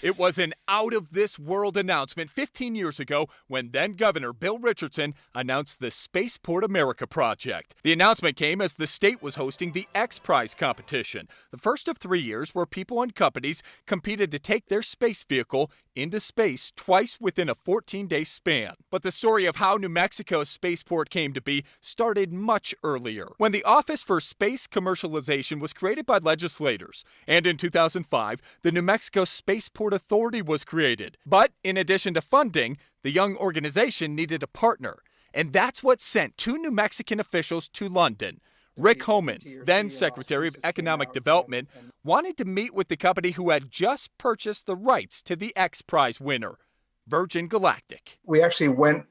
It was an out-of-this-world announcement 15 years ago when then-Governor Bill Richardson announced the Spaceport America project. The announcement came as the state was hosting the X Prize competition, the first of 3 years where people and companies competed to take their space vehicle into space twice within a 14-day span. But the story of how New Mexico's spaceport came to be started much earlier, when the Office for Space Commercialization was created by legislators. And in 2005, the New Mexico Spaceport Authority was created. But in addition to funding, the young organization needed a partner. And that's what sent two New Mexican officials to London. Rick Homans, then Secretary of Economic Development, wanted to meet with the company who had just purchased the rights to the X Prize winner, Virgin Galactic. We actually went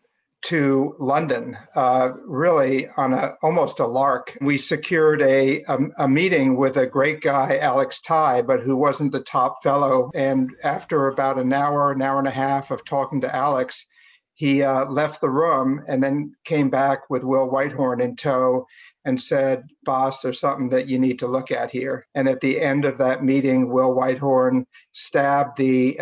to London, really on almost a lark. We secured a meeting with a great guy, Alex Tye, but who wasn't the top fellow. And after about an hour and a half of talking to Alex, he left the room and then came back with Will Whitehorn in tow and said, "Boss, there's something that you need to look at here." And at the end of that meeting, Will Whitehorn stabbed the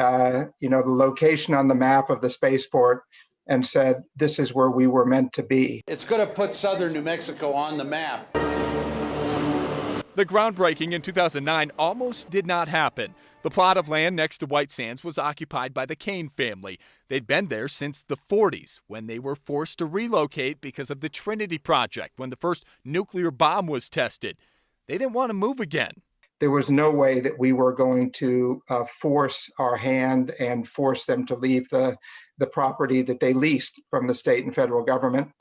location on the map of the spaceport and said, "This is where we were meant to be." It's going to put southern New Mexico on the map. The groundbreaking in 2009 almost did not happen. The plot of land next to White Sands was occupied by the Kane family. They'd been there since the 40s, when they were forced to relocate because of the Trinity Project, when the first nuclear bomb was tested. They didn't want to move again. There was no way that we were going to force our hand and force them to leave the property that they leased from the state and federal government.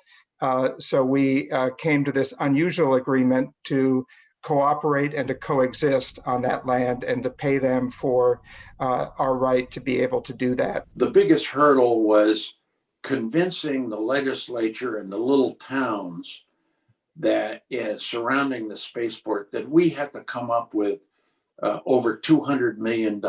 So we came to this unusual agreement to cooperate and to coexist on that land and to pay them for our right to be able to do that. The biggest hurdle was convincing the legislature and the little towns that is surrounding the spaceport that we have to come up with over $200 million.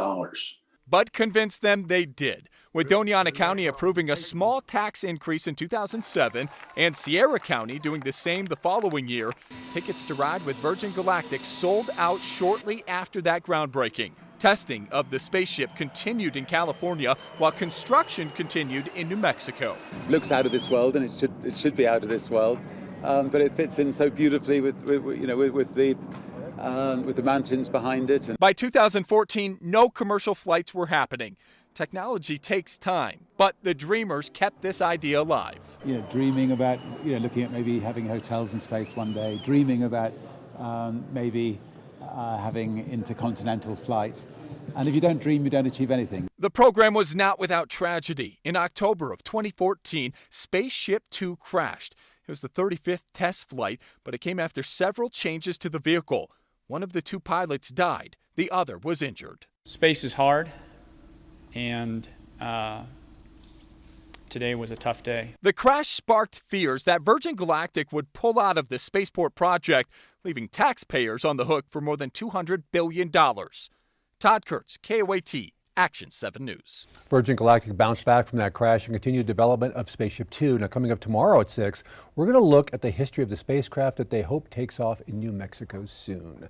But convince them they did, with Doñana County approving a small tax increase in 2007 and Sierra County doing the same the following year. Tickets to ride with Virgin Galactic sold out shortly after that groundbreaking. Testing of the spaceship continued in California while construction continued in New Mexico. Looks out of this world, and it should be out of this world, but it fits in so beautifully with the mountains behind it. And by 2014, no commercial flights were happening. Technology takes time, but the dreamers kept this idea alive. Dreaming about, looking at maybe having hotels in space one day, dreaming about maybe having intercontinental flights. And if you don't dream, you don't achieve anything. The program was not without tragedy. In October of 2014, Spaceship Two crashed. It was the 35th test flight, but it came after several changes to the vehicle. One of the two pilots died. The other was injured. Space is hard, and today was a tough day. The crash sparked fears that Virgin Galactic would pull out of the spaceport project, leaving taxpayers on the hook for more than $200 billion. Todd Kurtz, KOAT, Action 7 News. Virgin Galactic bounced back from that crash and continued development of Spaceship Two. Now, coming up tomorrow at 6, we're going to look at the history of the spacecraft that they hope takes off in New Mexico soon.